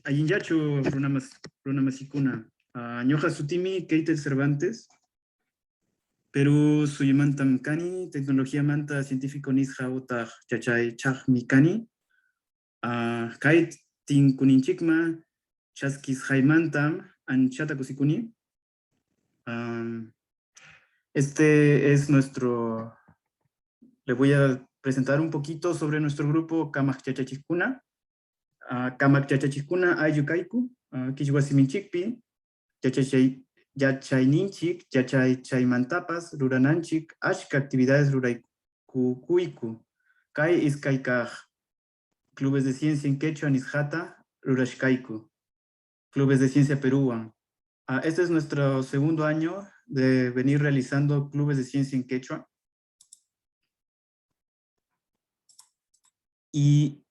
Ayinyachu runamasikuna. Ñoja sutimi Keita Cervantes. Perú suyimantam kani, tecnología manta científico nisja utah chachay chajmi kani. Kait tinkuninchikma chaskis jaimantam anchata kusikuni. Este es nuestro, le voy a presentar un poquito sobre nuestro grupo Kamak Chachachikuna. Kamak Chachachikuna ayukaiku, Kishwasiminchikpi, Yachayninchik, Yachay Chaymantapas, Rurananchik, Ashka actividades Ruraykukuiku, Kai Iskaikaj, clubes de ciencia en quechua, Nishata, Rurashkaiku, clubes de ciencia Perúan. Este es nuestro segundo año de venir realizando clubes de ciencia en quechua. Y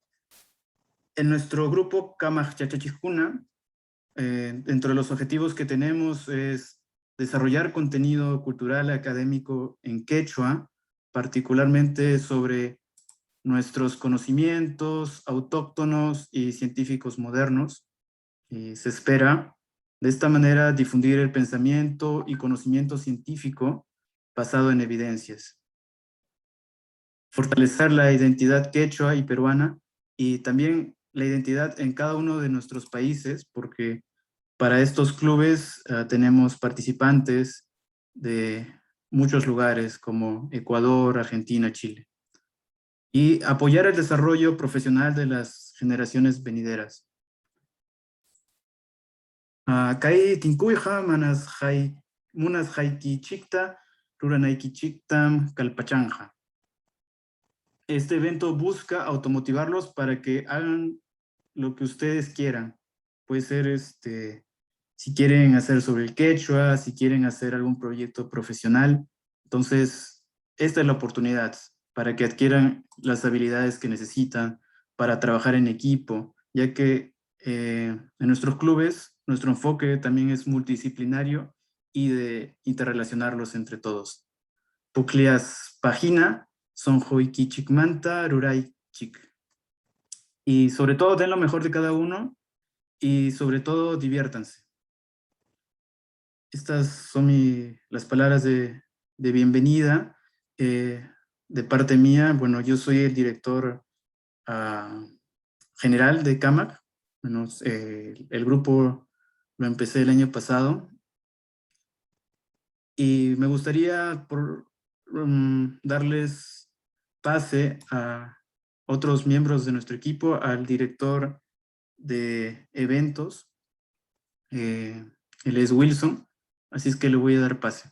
en nuestro grupo Kamak Chachachikuna, dentro de los objetivos que tenemos es desarrollar contenido cultural académico en quechua, particularmente sobre nuestros conocimientos autóctonos y científicos modernos. Y se espera de esta manera difundir el pensamiento y conocimiento científico basado en evidencias. Fortalecer la identidad quechua y peruana y también la identidad en cada uno de nuestros países, porque para estos clubes tenemos participantes de muchos lugares como Ecuador, Argentina, Chile. Y apoyar el desarrollo profesional de las generaciones venideras. Kai tinkuija manas munas haiki chikta, ruranaiki chiktam kalpachanja. Este evento busca automotivarlos para que hagan lo que ustedes quieran. Puede ser si quieren hacer sobre el quechua, si quieren hacer algún proyecto profesional. Entonces, esta es la oportunidad para que adquieran las habilidades que necesitan para trabajar en equipo, ya que en nuestros clubes, nuestro enfoque también es multidisciplinario y de interrelacionarlos entre todos. Puklias Pagina, son Hoiki Chikmanta, Rurai Chik. Y sobre todo, den lo mejor de cada uno y sobre todo, diviértanse. Estas son las palabras de bienvenida de parte mía. Bueno, yo soy el director general de CAMAC. Bueno, el grupo lo empecé el año pasado y me gustaría darles pase a otros miembros de nuestro equipo, al director de eventos. Él es Wilson, así es que le voy a dar pase.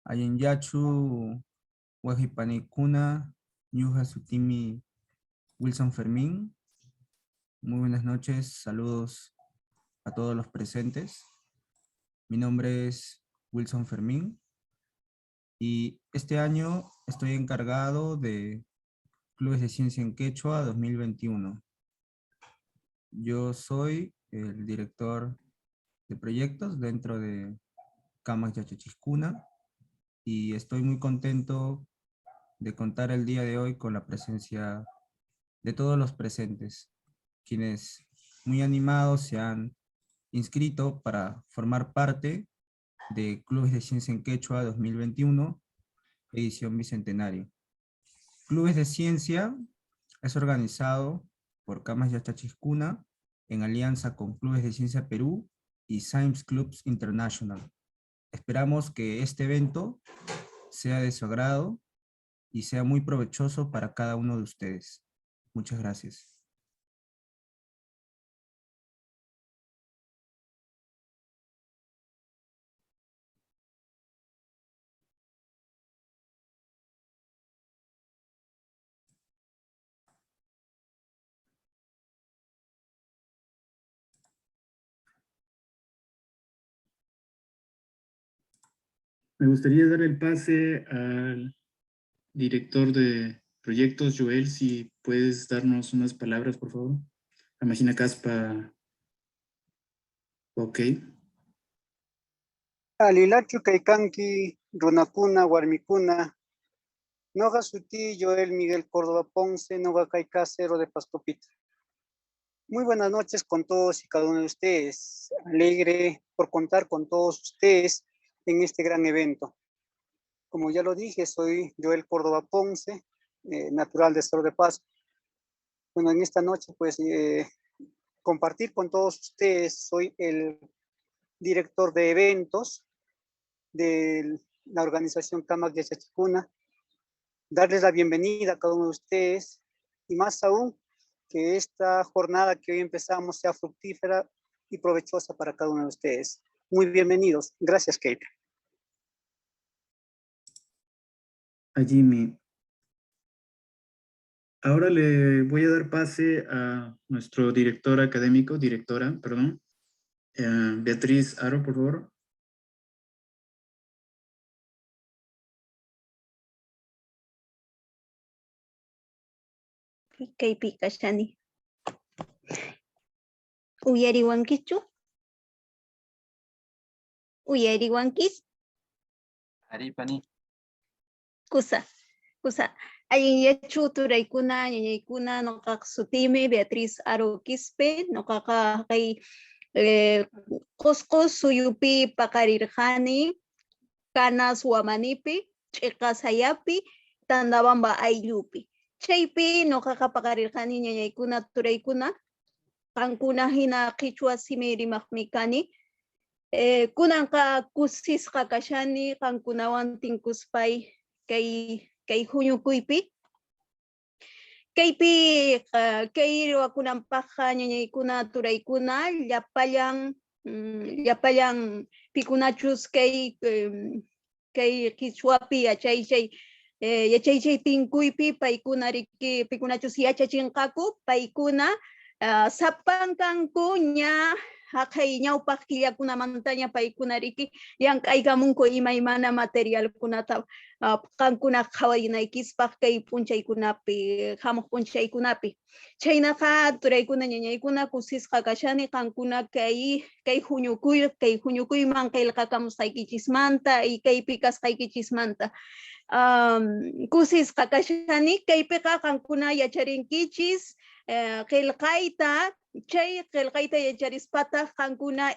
Ayenyachu, Wajipanicuna, Ñuja Sutimi, Wilson Fermín. Muy buenas noches, saludos a todos los presentes. Mi nombre es Wilson Fermín y este año estoy encargado de Clubes de Ciencia en Quechua 2021. Yo soy el director de proyectos dentro de Kamak Yachachiscuna y estoy muy contento de contar el día de hoy con la presencia de todos los presentes, quienes muy animados se han inscrito para formar parte de Clubes de Ciencia en Quechua 2021, edición bicentenario. Clubes de Ciencia es organizado por Kamak Yachachiscuna en alianza con Clubes de Ciencia Perú y Science Clubs International. Esperamos que este evento sea de su agrado y sea muy provechoso para cada uno de ustedes. Muchas gracias. Me gustaría dar el pase al director de proyectos, Joel, si puedes darnos unas palabras, por favor. Imagina Caspa, ok. Alilachu kaykanki, runakuna, warmikuna, noga suti Joel Miguel Córdoba Ponce, noga kayka Cero de Pascopita. Muy buenas noches con todos y cada uno de ustedes. Alegre por contar con todos ustedes en este gran evento. Como ya lo dije, soy Joel Córdoba Ponce, natural de Cerro de Pasco. Bueno, en esta noche, pues, compartir con todos ustedes, soy el director de eventos de la organización Camak Yachachicuna, darles la bienvenida a cada uno de ustedes y más aún que esta jornada que hoy empezamos sea fructífera y provechosa para cada uno de ustedes. Muy bienvenidos. Gracias, Kate. A Jimmy. Ahora le voy a dar pase a nuestro director académico, directora, perdón, Beatriz Aro, por favor. Kaypi kashani. Uyariwankichu? Uyariwankis? Aripani. Kusa. Ayinyachu turaykuna, ñañaykuna, noqaq sutimi Beatriz Aro Quispe, noqaqa kay Qusqu suyupi paqarirqani, Canas Huamanipi, Ch'iqa Sayapi, Tandabamba ayllupi. Chaypi noqaqa paqarirqani ñañaykuna turaykuna, qankuna hina qichwa simi rimaqmi kani. Kunanqa kusisqa kashani, qankunawan tinkuspay kay huñukuypi. Kaypi kay ruwakunanpaqqa ñañaykuna turaykuna llapallan pikunachus kay qichwapi yachaychay tinkuypi paykuna riki pikunachus yachachinqaku paykuna sapan kanku ña haqay ñawpaq killakunamantaña paykuna riki llank'aykamunku imaymana materialkunata qankuna qhawarinaykispak kay p'unchaykunapi hamuq p'unchaykunapi. Chaynaqa turaykuna ñañaykuna kusisqa kashani qankuna kay huñukuyman qillqakamusqaykichismanta y kaypi kasqaykichismanta. Kusisqa kashani kaypiqa qankuna yacharinkichis qillqayta, chay qillqayta yacharispataq qankuna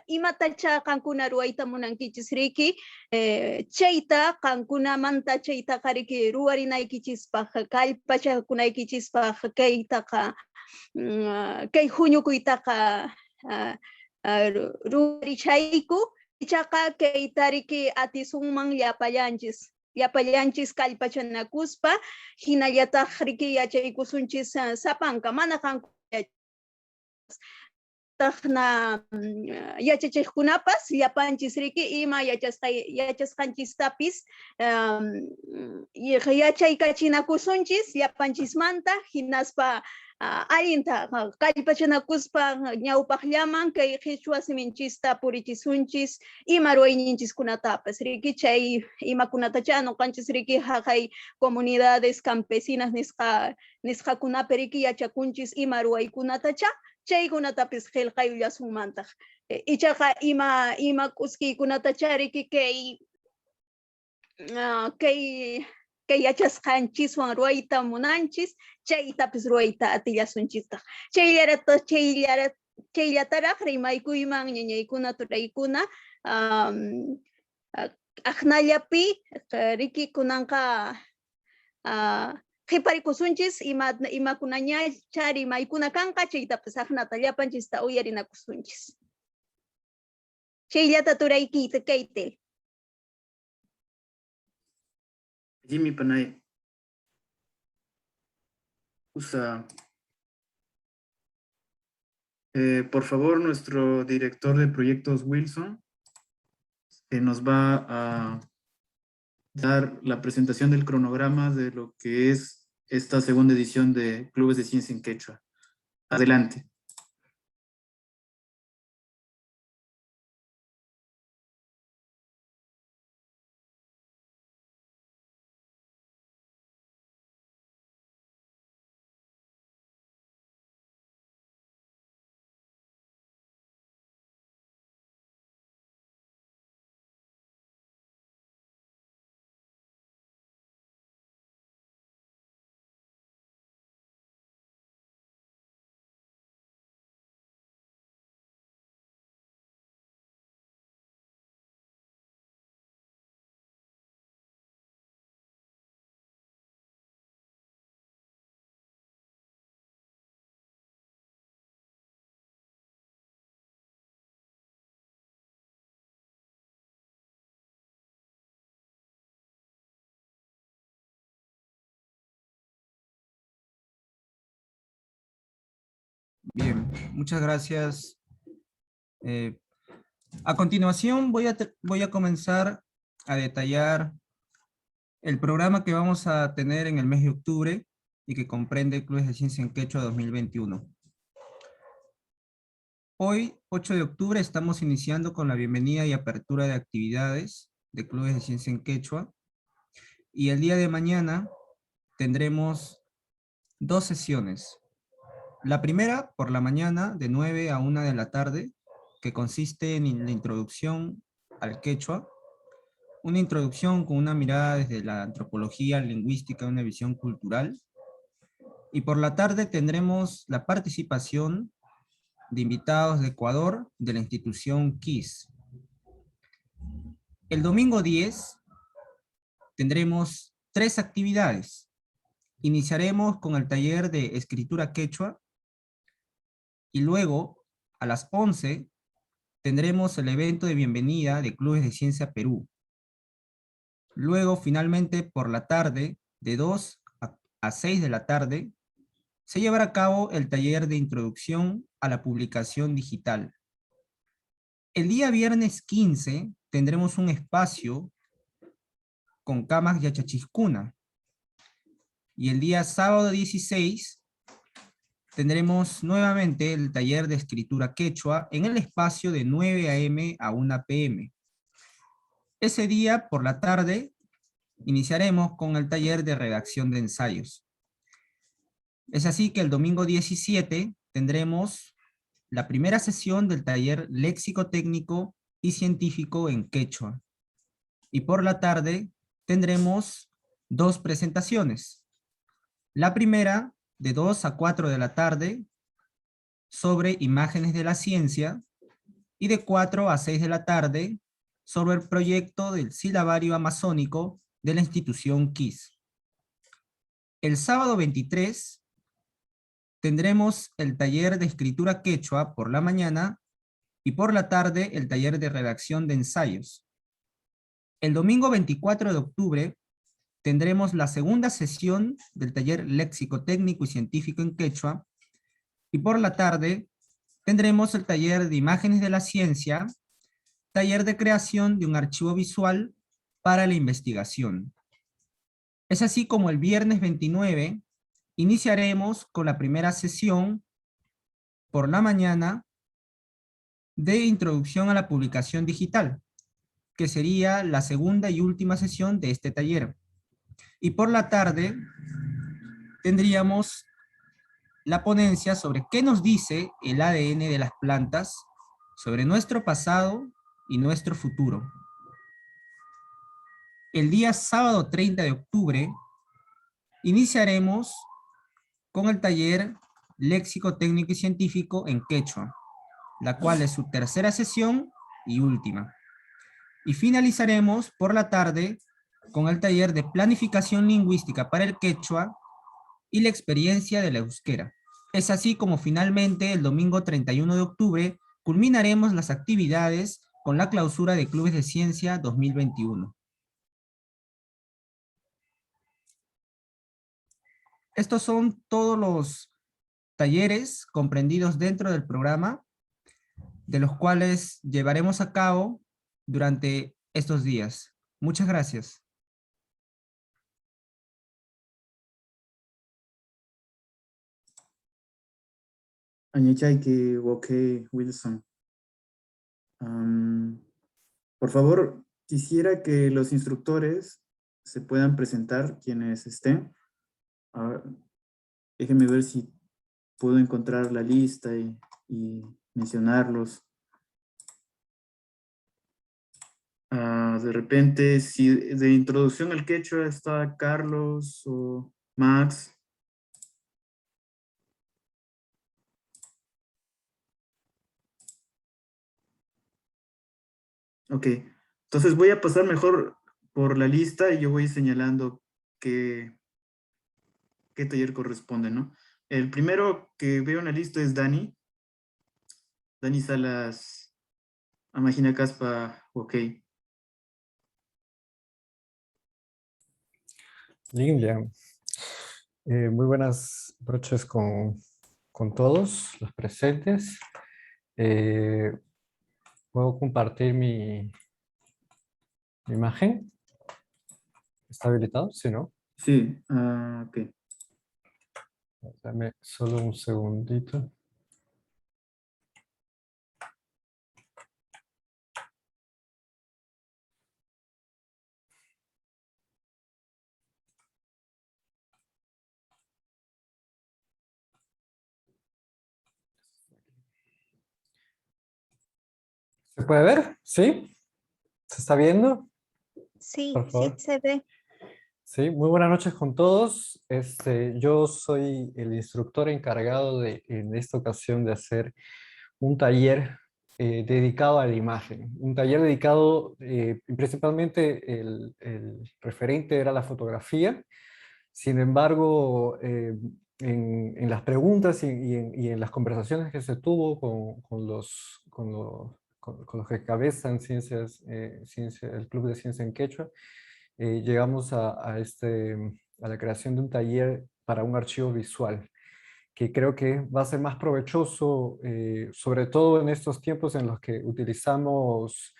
imatacha qankuna ruwayta munankichis riki, chayta qankunamanta chaytaqa riki ruwarinaykichispaq kallpachakunaykichispaq kaytaqa kay huñukuytaqa ruwarishayku, ichaqa kayta riki atisunman llapallanchis kallpachanakuspa, hinallataq riki yachaykusunchis sapanka, mana qanku taqna yachachiqkunapas llapanchis riki ima yachasqanchistapis yachaykachinakusunchis llapanchismanta hinaspa allinta kallpachanakuspa ñawpaqllaman kay qichwa siminchista purichisunchis ima ruwayninchiskunatapas riki chay imakunatacha noqanchis riki haqay comunidades campesinas nisqakunapi riki yachakunchis ima ruwaykunatacha chaykunatapis qillqayullasunmantaq. Ichaqa ima k'uskiykunatacha riki kay yachasqanchiswan ruwayta munanchis, chaytapis ruwayta atillasunchistaq. Chayllataraq rimaykuyman ñañaykuna turaykuna, aqnallapi riki kunanqa qhiparikusunchis imakunañacha rimaykuna kanqa chaytapis aqnata llapanchista uyarinakusunchis. Chayllata turaykita kaytel. Jimmy Panay. Usa. Por favor, nuestro director de proyectos, Wilson, nos va a dar la presentación del cronograma de lo que es esta segunda edición de Clubes de Ciencia en Quechua. Adelante. Bien, muchas gracias. A continuación voy a comenzar a detallar el programa que vamos a tener en el mes de octubre y que comprende Clubes de Ciencia en Quechua 2021. Hoy, 8 de octubre, estamos iniciando con la bienvenida y apertura de actividades de Clubes de Ciencia en Quechua. Y el día de mañana tendremos 2 sesiones. La primera, por la mañana, de 9 a 1 de la tarde, que consiste en la introducción al quechua, una introducción con una mirada desde la antropología lingüística, una visión cultural. Y por la tarde tendremos la participación de invitados de Ecuador, de la institución KIS. El domingo 10 tendremos 3 actividades. Iniciaremos con el taller de escritura quechua, y luego, a las 11, tendremos el evento de bienvenida de Clubes de Ciencia Perú. Luego, finalmente, por la tarde, de 2 a 6 de la tarde, se llevará a cabo el taller de introducción a la publicación digital. El día viernes 15 tendremos un espacio con Camas Yachachiscuna. Y el día sábado 16 tendremos nuevamente el taller de escritura quechua en el espacio de 9 a.m. a 1 p.m. Ese día, por la tarde, iniciaremos con el taller de redacción de ensayos. Es así que el domingo 17 tendremos la primera sesión del taller léxico técnico y científico en quechua. Y por la tarde tendremos 2 presentaciones. La primera, de 2 a 4 de la tarde, sobre imágenes de la ciencia, y de 4 a 6 de la tarde, sobre el proyecto del silabario amazónico de la institución KIS. El sábado 23 tendremos el taller de escritura quechua por la mañana y por la tarde el taller de redacción de ensayos. El domingo 24 de octubre tendremos la segunda sesión del taller léxico técnico y científico en quechua, y por la tarde tendremos el taller de imágenes de la ciencia, taller de creación de un archivo visual para la investigación. Es así como el viernes 29 iniciaremos con la primera sesión por la mañana de introducción a la publicación digital, que sería la segunda y última sesión de este taller. Y por la tarde tendríamos la ponencia sobre qué nos dice el ADN de las plantas sobre nuestro pasado y nuestro futuro. El día sábado 30 de octubre iniciaremos con el taller Léxico Técnico y Científico en Quechua, la cual es su tercera sesión y última. Y finalizaremos por la tarde con el taller de Planificación Lingüística para el Quechua y la experiencia de la euskera. Es así como finalmente el domingo 31 de octubre culminaremos las actividades con la clausura de Clubes de Ciencia 2021. Estos son todos los talleres comprendidos dentro del programa, de los cuales llevaremos a cabo durante estos días. Muchas gracias. Añechayke Woke Wilson. Por favor, quisiera que los instructores se puedan presentar, quienes estén. Déjenme ver si puedo encontrar la lista y mencionarlos. De repente, si de introducción al quechua está Carlos o Max. Ok, entonces voy a pasar mejor por la lista y yo voy señalando qué taller corresponde, ¿no? El primero que veo en la lista es Dani. Dani Salas, Amagina Caspa, ok. Lilia, muy buenas noches con con todos los presentes. ¿Puedo compartir mi imagen? ¿Está habilitado? Sí, ¿no? Sí, ok. Dame solo un segundito. ¿Se puede ver? ¿Sí? ¿Se está viendo? Sí, Por sí favor. se ve. Sí, muy buenas noches con todos. Yo soy el instructor encargado de, en esta ocasión, de hacer un taller dedicado a la imagen. Un taller dedicado, principalmente el referente era la fotografía. Sin embargo, en las preguntas y en las conversaciones que se tuvo con los que encabezan el Club de Ciencia en Quechua, llegamos a la creación de un taller para un archivo visual, que creo que va a ser más provechoso, sobre todo en estos tiempos en los que utilizamos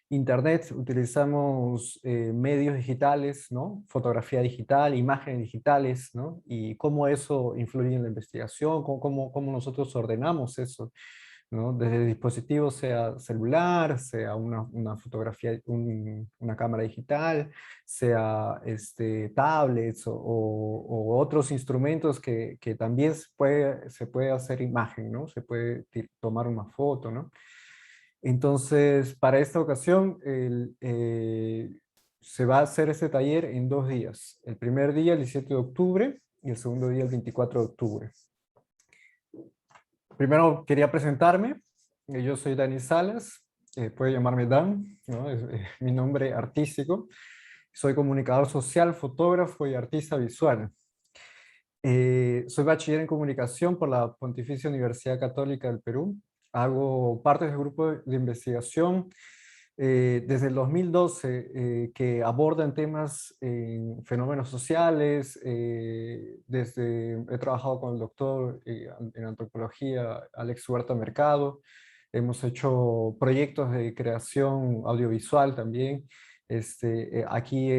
Internet, utilizamos medios digitales, ¿no? Fotografía digital, imágenes digitales, ¿no? Y cómo eso influye en la investigación, cómo nosotros ordenamos eso, ¿no? Desde el dispositivo, sea celular, sea una fotografía, una cámara digital, sea tablets o otros instrumentos que también se puede hacer imagen, ¿no? Se puede tomar una foto, ¿no? Entonces, para esta ocasión, se va a hacer este taller en 2 días. El primer día, el 17 de octubre, y el segundo día, el 24 de octubre. Primero quería presentarme. Yo soy Dani Salas, puede llamarme Dan, ¿no? Es mi nombre artístico. Soy comunicador social, fotógrafo y artista visual. Soy bachiller en comunicación por la Pontificia Universidad Católica del Perú. Hago parte del grupo de investigación desde el 2012 que abordan temas en fenómenos sociales. He trabajado con el doctor en antropología Alex Huerta Mercado. Hemos hecho proyectos de creación audiovisual también. Aquí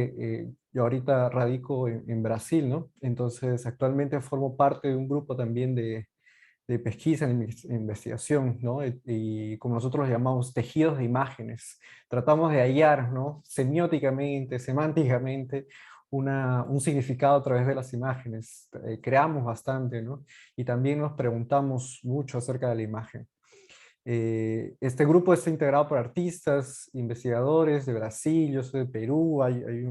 yo ahorita radico en Brasil, ¿no? Entonces actualmente formo parte de un grupo también de pesquisa en investigación, ¿no? Y como nosotros los llamamos, tejidos de imágenes. Tratamos de hallar, ¿no? Semióticamente, semánticamente, un significado a través de las imágenes. Creamos bastante, ¿no? Y también nos preguntamos mucho acerca de la imagen. Este grupo está integrado por artistas, investigadores de Brasil, yo soy de Perú, hay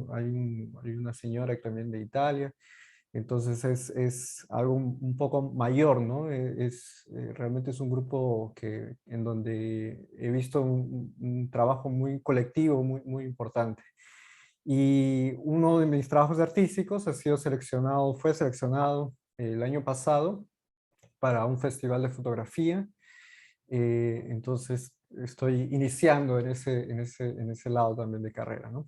una señora también de Italia. Entonces es algo un poco mayor, ¿no? Realmente es un grupo en donde he visto un trabajo muy colectivo, muy importante. Y uno de mis trabajos artísticos fue seleccionado el año pasado para un festival de fotografía. Entonces estoy iniciando en ese lado también de carrera, ¿no?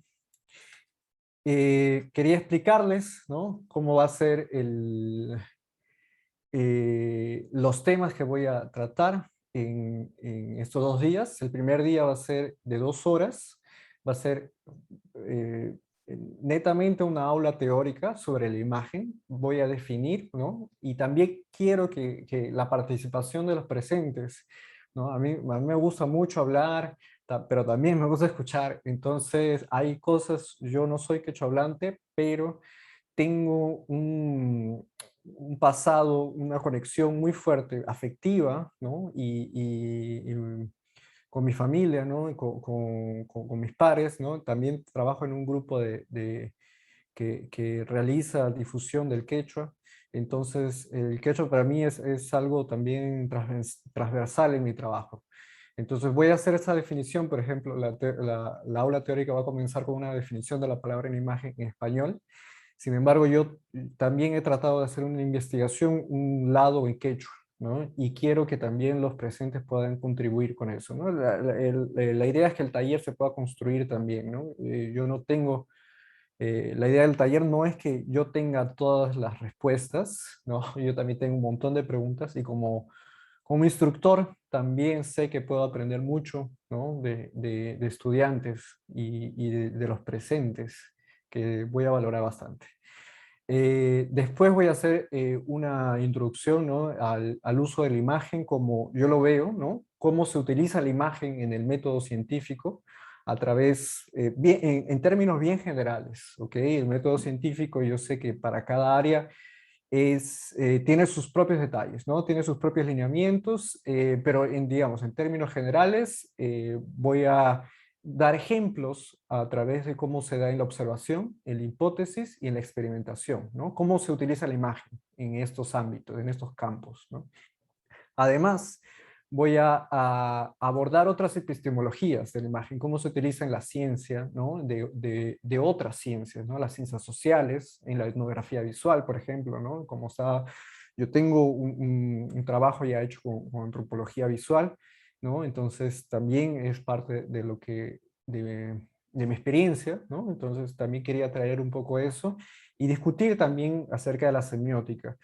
Quería explicarles, ¿no? Cómo va a ser los temas que voy a tratar en estos 2 días. El primer día va a ser de 2 horas, va a ser eh, netamente una aula teórica sobre la imagen. Voy a definir, ¿no? Y también quiero que la participación de los presentes, ¿no? A mí me gusta mucho hablar, pero también me gusta escuchar. Entonces, hay cosas, yo no soy quechohablante, pero tengo un pasado, una conexión muy fuerte, afectiva, ¿no? Y con mi familia, ¿no? Y con mis pares, ¿no? También trabajo en un grupo que realiza difusión del quechua. Entonces, el quechua para mí es algo también transversal en mi trabajo. Entonces voy a hacer esta definición, por ejemplo, la aula teórica va a comenzar con una definición de la palabra en imagen en español. Sin embargo, yo también he tratado de hacer una investigación, un lado en quechua, ¿no? Y quiero que también los presentes puedan contribuir con eso, ¿no? La idea es que el taller se pueda construir también, ¿no? Yo no tengo La idea del taller no es que yo tenga todas las respuestas, ¿no? Yo también tengo un montón de preguntas y como instructor también sé que puedo aprender mucho, ¿no? de estudiantes y de los presentes, que voy a valorar bastante. Después voy a hacer una introducción, ¿no? al uso de la imagen como yo lo veo, ¿no? Cómo se utiliza la imagen en el método científico a través, en términos bien generales, ¿ok? El método científico yo sé que para cada área tiene sus propios detalles, ¿no? Tiene sus propios lineamientos, pero digamos, en términos generales voy a dar ejemplos a través de cómo se da en la observación, en la hipótesis y en la experimentación, ¿no? Cómo se utiliza la imagen en estos ámbitos, en estos campos, ¿no? Además, voy a abordar otras epistemologías de la imagen, cómo se utiliza en la ciencia, ¿no? de otras ciencias, ¿no? Las ciencias sociales, en la etnografía visual, por ejemplo, ¿no? Como está, yo tengo un trabajo ya hecho con antropología visual, ¿no? Entonces también es parte de lo que, de mi experiencia, ¿no? Entonces también quería traer un poco eso y discutir también acerca de la semiótica.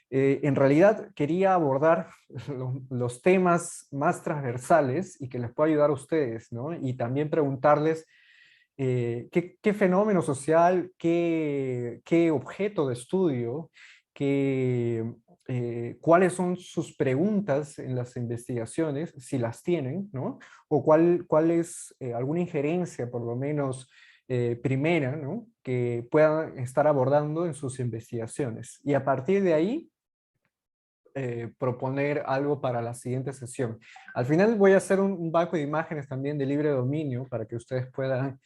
En realidad quería abordar los temas más transversales y que les pueda ayudar a ustedes, ¿no? Y también preguntarles qué fenómeno social, qué objeto de estudio, cuáles son sus preguntas en las investigaciones, si las tienen, ¿no? O cuál es alguna injerencia, por lo menos primera, ¿no? Que puedan estar abordando en sus investigaciones. Y a partir de ahí, proponer algo para la siguiente sesión. Al final voy a hacer un banco de imágenes también de libre dominio para que ustedes puedan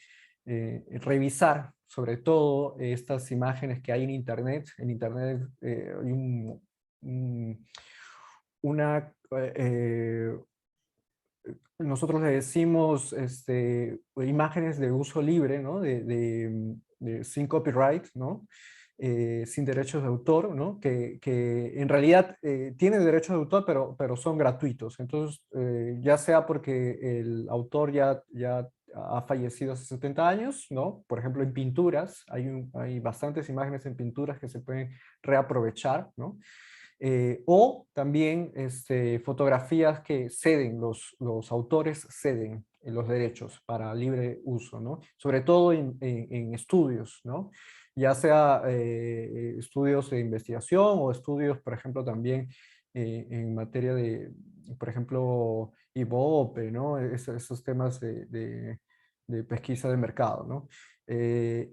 revisar sobre todo estas imágenes que hay en Internet. En Internet hay una... nosotros le decimos imágenes de uso libre, ¿no? Sin copyright, ¿no? Sin derechos de autor, ¿no? Que en realidad tienen derechos de autor, pero son gratuitos. Entonces, ya sea porque el autor ya ha fallecido hace 70 años, ¿no? Por ejemplo, en pinturas, hay bastantes imágenes en pinturas que se pueden reaprovechar, ¿no? O también fotografías que ceden, los autores ceden los derechos para libre uso, ¿no? Sobre todo en estudios, ¿no? Ya sea estudios de investigación o estudios, por ejemplo, también en materia de, por ejemplo, IVOPE, ¿no? Esos temas de pesquisa de mercado, ¿no?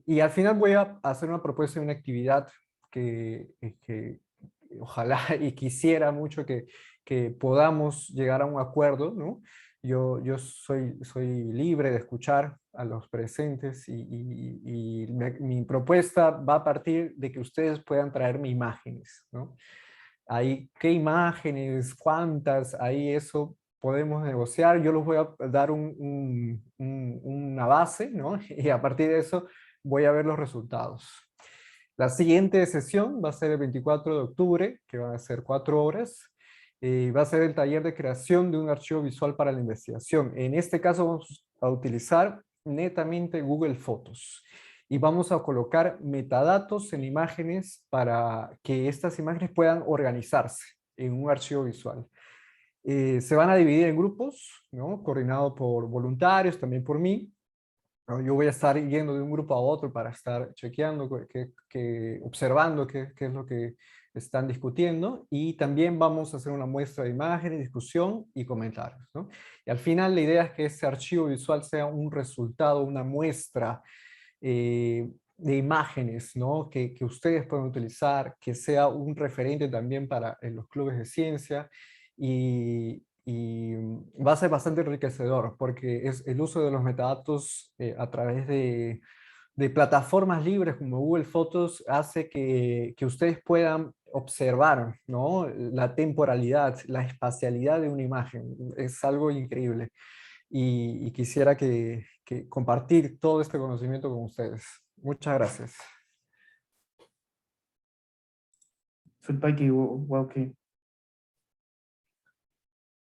Y al final voy a hacer una propuesta de una actividad que ojalá y quisiera mucho que podamos llegar a un acuerdo, ¿no? Yo soy libre de escuchar a los presentes y mi propuesta va a partir de que ustedes puedan traerme imágenes, ¿no? Ahí, ¿qué imágenes? ¿Cuántas? Ahí eso podemos negociar. Yo les voy a dar una base, ¿no? Y a partir de eso voy a ver los resultados. La siguiente sesión va a ser el 24 de octubre, que van a ser 4 horas. Va a ser el taller de creación de un archivo visual para la investigación. En este caso vamos a utilizar netamente Google Fotos. Y vamos a colocar metadatos en imágenes para que estas imágenes puedan organizarse en un archivo visual. Se van a dividir en grupos, ¿no? Coordinado por voluntarios, también por mí. Yo voy a estar yendo de un grupo a otro para estar chequeando, observando qué es lo que están discutiendo, y también vamos a hacer una muestra de imágenes, discusión y comentarios, ¿no? Y al final la idea es que ese archivo visual sea un resultado, una muestra de imágenes, ¿no? Que ustedes puedan utilizar, que sea un referente también para en los clubes de ciencia, y va a ser bastante enriquecedor porque es el uso de los metadatos a través de plataformas libres como Google Fotos hace que ustedes puedan observar, ¿no? La temporalidad, la espacialidad de una imagen. Es algo increíble. Y quisiera que compartir todo este conocimiento con ustedes. Muchas gracias. Sulpaki Wauki.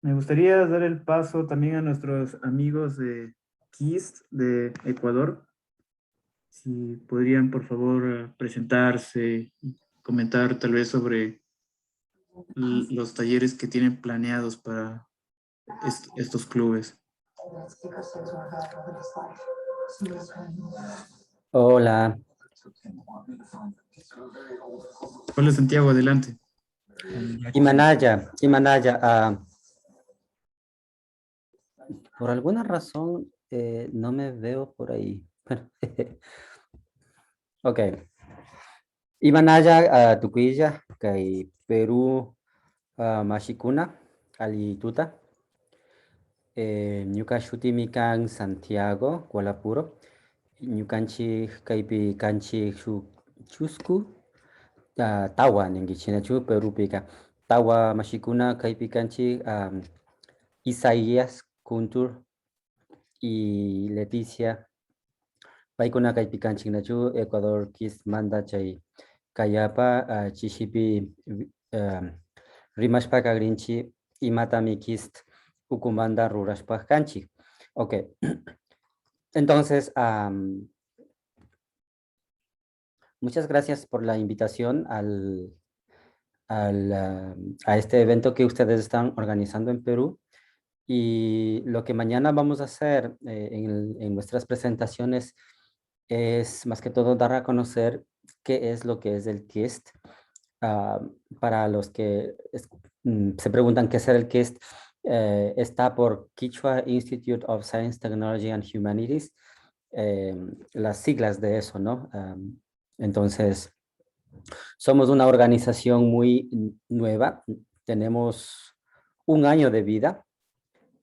Me gustaría dar el paso también a nuestros amigos de KIST de Ecuador. Si podrían, por favor, presentarse y comentar tal vez sobre los talleres que tienen planeados para estos clubes. Hola, Hola, Santiago, adelante. Imanaya, por alguna razón no me veo por ahí. Ok. Imanaya, Tuquilla, kay Perú, Mashikuna, Alituta, Ñuka shutimi kan Santiago, Kuala Puro, ñukanchik kaypi kanchik chusku, tawa ninki chinachu Perupika, tawa mashikuna kaypi kanchik Isaías Kuntur y Leticia. Paikuna kaypi kanchik nachu Ecuador kis manda chay kayapa chishipi rimashpa kagrinchi imatami kist ukumanda rurashpa kanchik. Ok. Entonces, muchas gracias por la invitación a este evento que ustedes están organizando en Perú. Y lo que mañana vamos a hacer en nuestras presentaciones es más que todo dar a conocer qué es lo que es el KIST. Para los que se preguntan qué es el KIST, está por Quechua Institute of Science, Technology and Humanities, las siglas de eso, ¿no? Entonces, somos una organización muy nueva, tenemos un año de vida,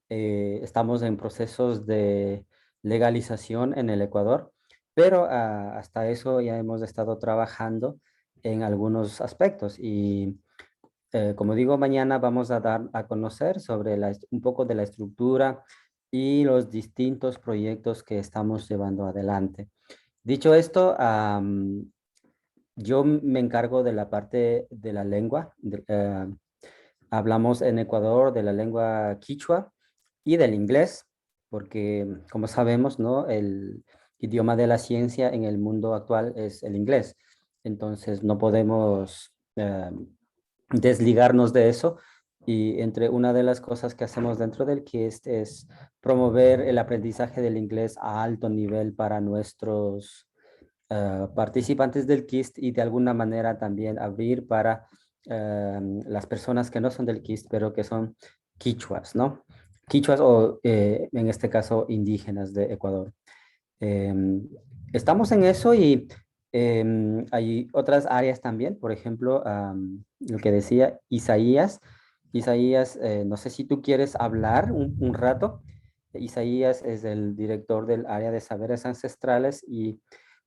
estamos en procesos de legalización en el Ecuador, pero hasta eso ya hemos estado trabajando en algunos aspectos y como digo, mañana vamos a dar a conocer sobre un poco de la estructura y los distintos proyectos que estamos llevando adelante. Dicho esto, yo me encargo de la parte de la lengua. Hablamos en Ecuador de la lengua quichua y del inglés, porque como sabemos, ¿no? El idioma de la ciencia en el mundo actual es el inglés. Entonces no podemos desligarnos de eso. Y entre una de las cosas que hacemos dentro del KIST es promover el aprendizaje del inglés a alto nivel para nuestros participantes del KIST y de alguna manera también abrir para las personas que no son del KIST, pero que son quichuas, ¿no? Quichuas o en este caso indígenas de Ecuador. Estamos en eso y hay otras áreas también, por ejemplo, lo que decía Isaías. Isaías, no sé si tú quieres hablar un rato. Isaías es el director del área de saberes ancestrales y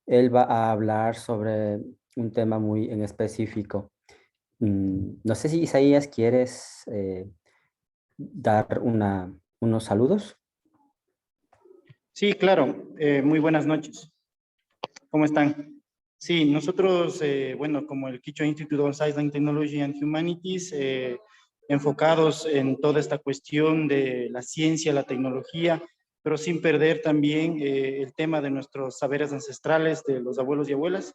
él va a hablar sobre un tema muy en específico. No sé si Isaías quieres dar unos saludos. Sí, claro. Muy buenas noches. ¿Cómo están? Sí, nosotros, bueno, como el Quechua Institute of Science, Technology and Humanities, enfocados en toda esta cuestión de la ciencia, la tecnología, pero sin perder también el tema de nuestros saberes ancestrales, de los abuelos y abuelas.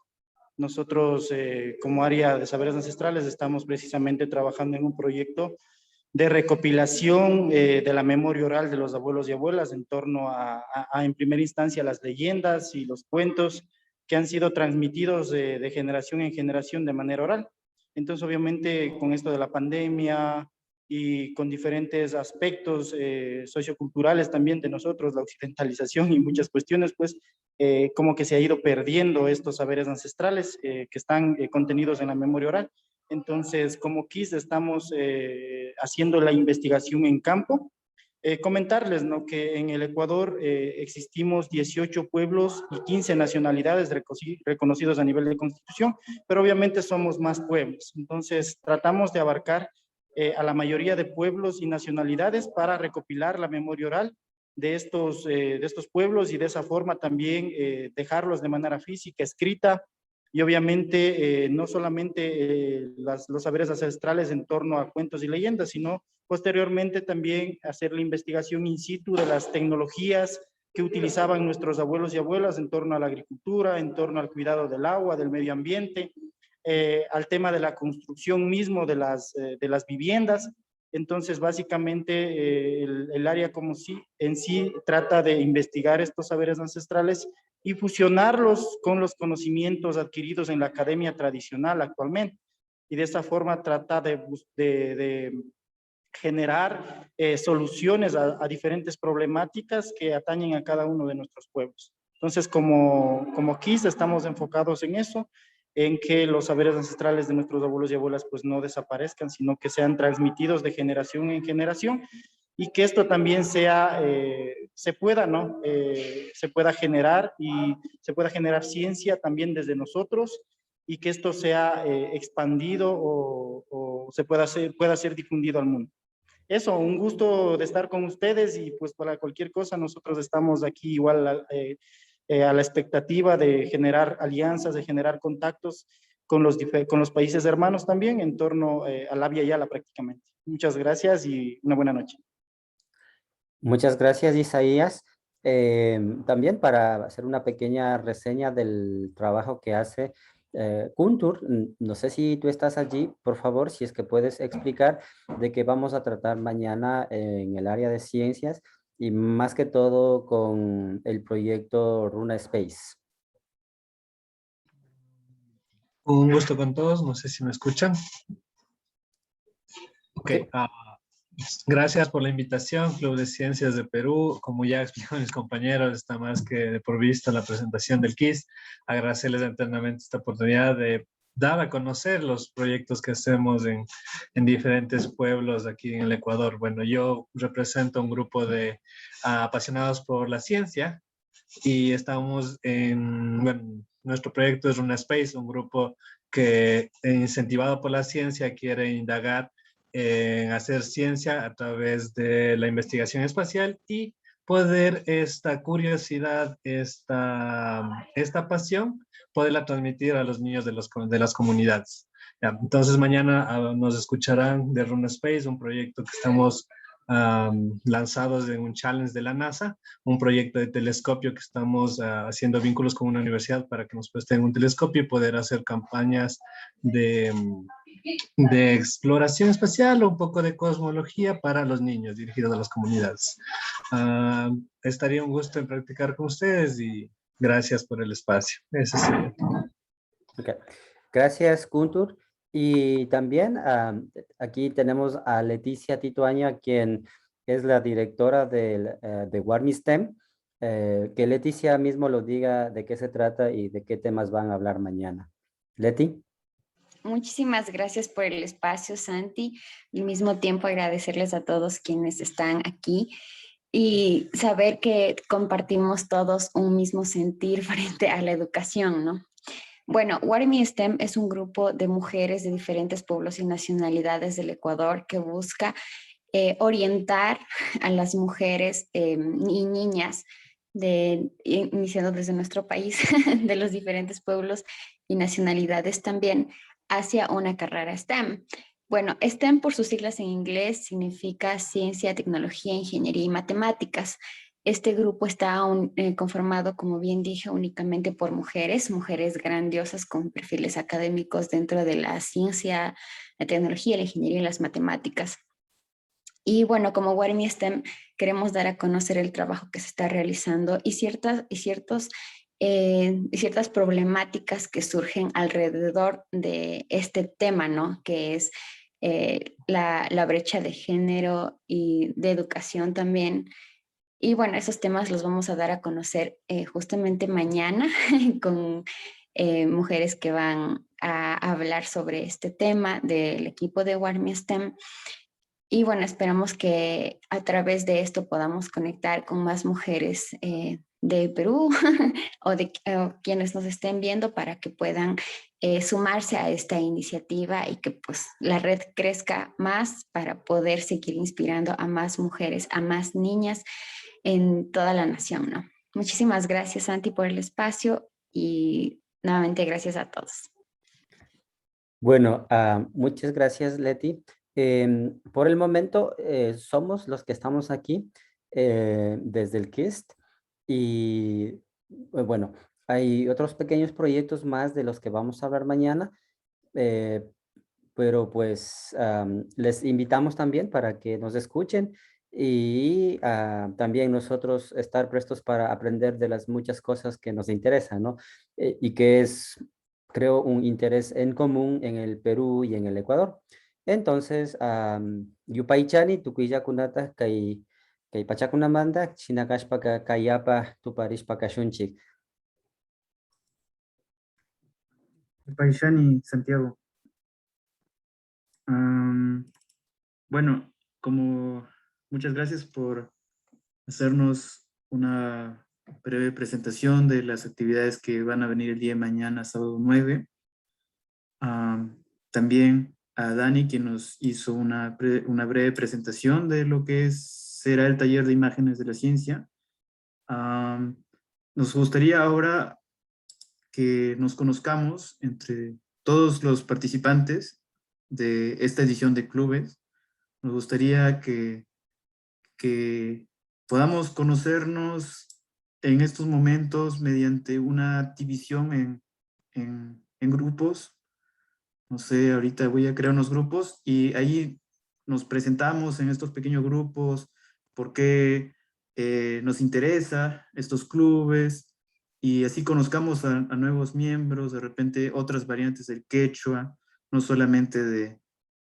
Nosotros, como área de saberes ancestrales, estamos precisamente trabajando en un proyecto de recopilación de la memoria oral de los abuelos y abuelas en torno en primera instancia, las leyendas y los cuentos que han sido transmitidos de generación en generación de manera oral. Entonces, obviamente, con esto de la pandemia y con diferentes aspectos socioculturales también de nosotros, la occidentalización y muchas cuestiones, pues, como que se ha ido perdiendo estos saberes ancestrales que están contenidos en la memoria oral. Entonces, como KIST estamos haciendo la investigación en campo. Comentarles, ¿no?, que en el Ecuador existimos 18 pueblos y 15 nacionalidades reconocidos a nivel de constitución, pero obviamente somos más pueblos. Entonces, tratamos de abarcar a la mayoría de pueblos y nacionalidades para recopilar la memoria oral de estos pueblos y de esa forma también dejarlos de manera física, escrita, y obviamente no solamente los saberes ancestrales en torno a cuentos y leyendas, sino posteriormente también hacer la investigación in situ de las tecnologías que utilizaban nuestros abuelos y abuelas en torno a la agricultura, en torno al cuidado del agua, del medio ambiente, al tema de la construcción mismo de las viviendas. Entonces, básicamente, el área como sí, en sí trata de investigar estos saberes ancestrales y fusionarlos con los conocimientos adquiridos en la academia tradicional actualmente. Y de esta forma trata de generar soluciones a diferentes problemáticas que atañen a cada uno de nuestros pueblos. Entonces, como KISS estamos enfocados en eso, en que los saberes ancestrales de nuestros abuelos y abuelas pues no desaparezcan, sino que sean transmitidos de generación en generación y que esto también sea, se pueda, ¿no? Se pueda generar y se pueda generar ciencia también desde nosotros y que esto sea expandido o pueda ser difundido al mundo. Eso, un gusto de estar con ustedes y pues para cualquier cosa nosotros estamos aquí igual a la expectativa de generar alianzas, de generar contactos con los países hermanos también en torno a la Via Yala prácticamente. Muchas gracias y una buena noche. Muchas gracias, Isaías. También para hacer una pequeña reseña del trabajo que hace Kuntur, no sé si tú estás allí, por favor, si es que puedes explicar de qué vamos a tratar mañana en el área de ciencias y más que todo con el proyecto Runa Space. Un gusto con todos, no sé si me escuchan. Ok, gracias por la invitación, Club de Ciencias de Perú. Como ya explicaron mis compañeros, está más que de por vista la presentación del KISS. Agradecerles eternamente esta oportunidad de dar a conocer los proyectos que hacemos en diferentes pueblos aquí en el Ecuador. Bueno, yo represento un grupo de apasionados por la ciencia y estamos bueno, nuestro proyecto es Runa Space, un grupo que incentivado por la ciencia quiere indagar en hacer ciencia a través de la investigación espacial y poder esta curiosidad, esta pasión, poderla transmitir a los niños de las comunidades. Ya, entonces mañana nos escucharán de Runa Space, un proyecto que estamos lanzados en un challenge de la NASA, un proyecto de telescopio que estamos haciendo vínculos con una universidad para que nos presten un telescopio y poder hacer campañas de exploración espacial o un poco de cosmología para los niños dirigidos a las comunidades. Estaría un gusto en practicar con ustedes y gracias por el espacio. Eso sería. Okay. Gracias, Kuntur. Y también aquí tenemos a Leticia Tituaña, quien es la directora de WarmiSTEM. Que Leticia mismo lo diga de qué se trata y de qué temas van a hablar mañana. Leti. Muchísimas gracias por el espacio, Santi. Al mismo tiempo agradecerles a todos quienes están aquí y saber que compartimos todos un mismo sentir frente a la educación, ¿no? Bueno, WarmiSTEM es un grupo de mujeres de diferentes pueblos y nacionalidades del Ecuador que busca orientar a las mujeres y niñas, iniciando desde nuestro país, de los diferentes pueblos y nacionalidades también, hacia una carrera STEM. Bueno, STEM por sus siglas en inglés significa Ciencia, Tecnología, Ingeniería y Matemáticas. Este grupo está conformado, como bien dije, únicamente por mujeres grandiosas con perfiles académicos dentro de la ciencia, la tecnología, la ingeniería y las matemáticas. Y bueno, como WarmiSTEM queremos dar a conocer el trabajo que se está realizando y ciertas problemáticas que surgen alrededor de este tema, ¿no? Que es la brecha de género y de educación también. Y bueno, esos temas los vamos a dar a conocer justamente mañana con mujeres que van a hablar sobre este tema del equipo de WarmiSTEM. Y bueno, esperamos que a través de esto podamos conectar con más mujeres de Perú o quienes nos estén viendo para que puedan sumarse a esta iniciativa y que pues la red crezca más para poder seguir inspirando a más mujeres, a más niñas en toda la nación, ¿no? Muchísimas gracias, Santi, por el espacio y nuevamente gracias a todos. Bueno, muchas gracias, Leti. Por el momento somos los que estamos aquí desde el KIST Y bueno, hay otros pequeños proyectos más de los que vamos a hablar mañana, pero pues les invitamos también para que nos escuchen y también nosotros estar prestos para aprender de las muchas cosas que nos interesan, ¿no? Y que es, creo, un interés en común en el Perú y en el Ecuador. Entonces, yupaychani, tukuya kunata, kay pachakunamanta, chinakashpa kayapa tuparishpa kashunchik. Paishani, Santiago. Bueno, como muchas gracias por hacernos una breve presentación de las actividades que van a venir el día de mañana, sábado 9. También a Dani, quien nos hizo una breve presentación de lo que será el taller de imágenes de la ciencia. Nos gustaría ahora que nos conozcamos entre todos los participantes de esta edición de clubes. Nos gustaría que podamos conocernos en estos momentos mediante una división en grupos. No sé, ahorita voy a crear unos grupos y ahí nos presentamos en estos pequeños grupos, por qué nos interesa estos clubes y así conozcamos a nuevos miembros, de repente otras variantes del quechua, no solamente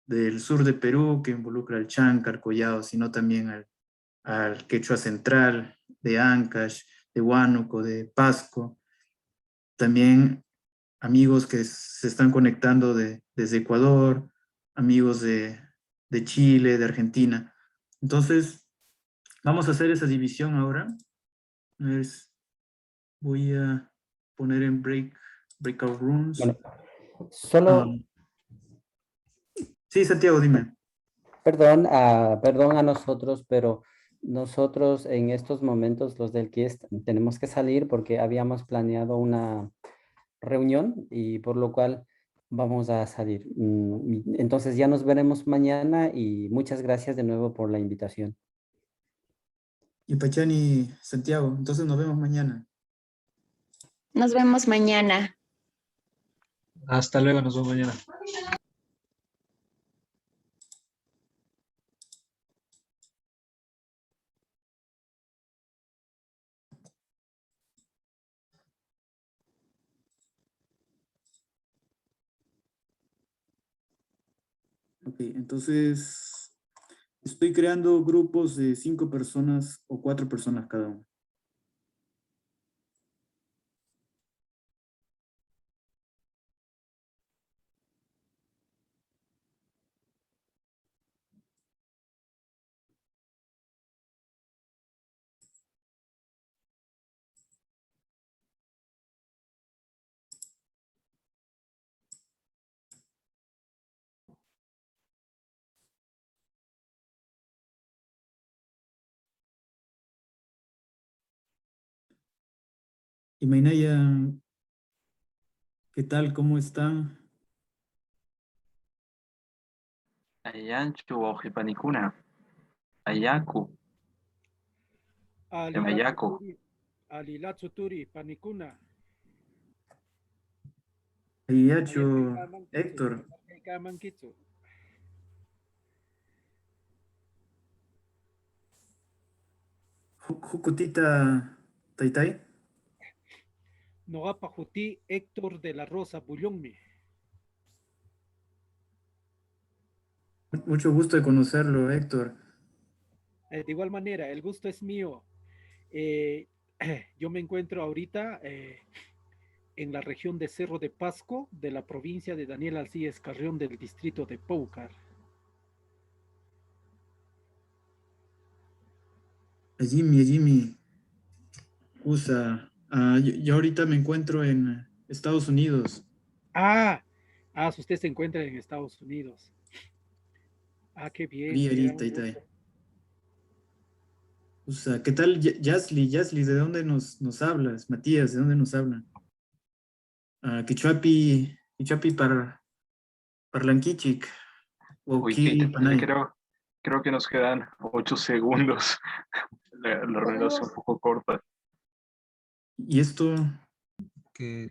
del sur de Perú que involucra al Chanca, al Collao, sino también al quechua central, de Ancash, de Huánuco, de Pasco. También amigos que se están conectando desde Ecuador, amigos de Chile, de Argentina. Entonces, vamos a hacer esa división ahora. Voy a poner en breakout rooms. Bueno, solo, sí, Santiago, dime. perdón, perdón a nosotros, pero nosotros en estos momentos, los del KIST, tenemos que salir porque habíamos planeado una reunión y por lo cual vamos a salir. Entonces ya nos veremos mañana y muchas gracias de nuevo por la invitación. Y Pachani, Santiago, entonces nos vemos mañana. Nos vemos mañana. Hasta luego, nos vemos mañana. Ok, entonces estoy creando grupos de 5 personas o 4 personas cada uno. Y Mainaya, ¿qué tal? ¿Cómo están? Ayanchu ojipanikuna. Ayaku. Emayaku. Alilatsu turi panikuna. Ayacho, Héctor. Kamankitu. Jukutita Taitai. Nogapa Juti Héctor de la Rosa Bullonmi. Mucho gusto de conocerlo, Héctor. De igual manera, el gusto es mío. Yo me encuentro ahorita en la región de Cerro de Pasco, de la provincia de Daniel Alcides Carrión, del distrito de Poucar. Jimmy. USA. Yo ahorita me encuentro en Estados Unidos. Usted se encuentra en Estados Unidos. Qué bien. Ahorita. USA. ¿Qué tal, Yasli? Yasli, ¿de dónde nos hablas? Matías, ¿de dónde nos hablan? Quichuapi Parlanquichic. Uy, creo que nos quedan 8 segundos. La ronda es un poco corta. Y esto, que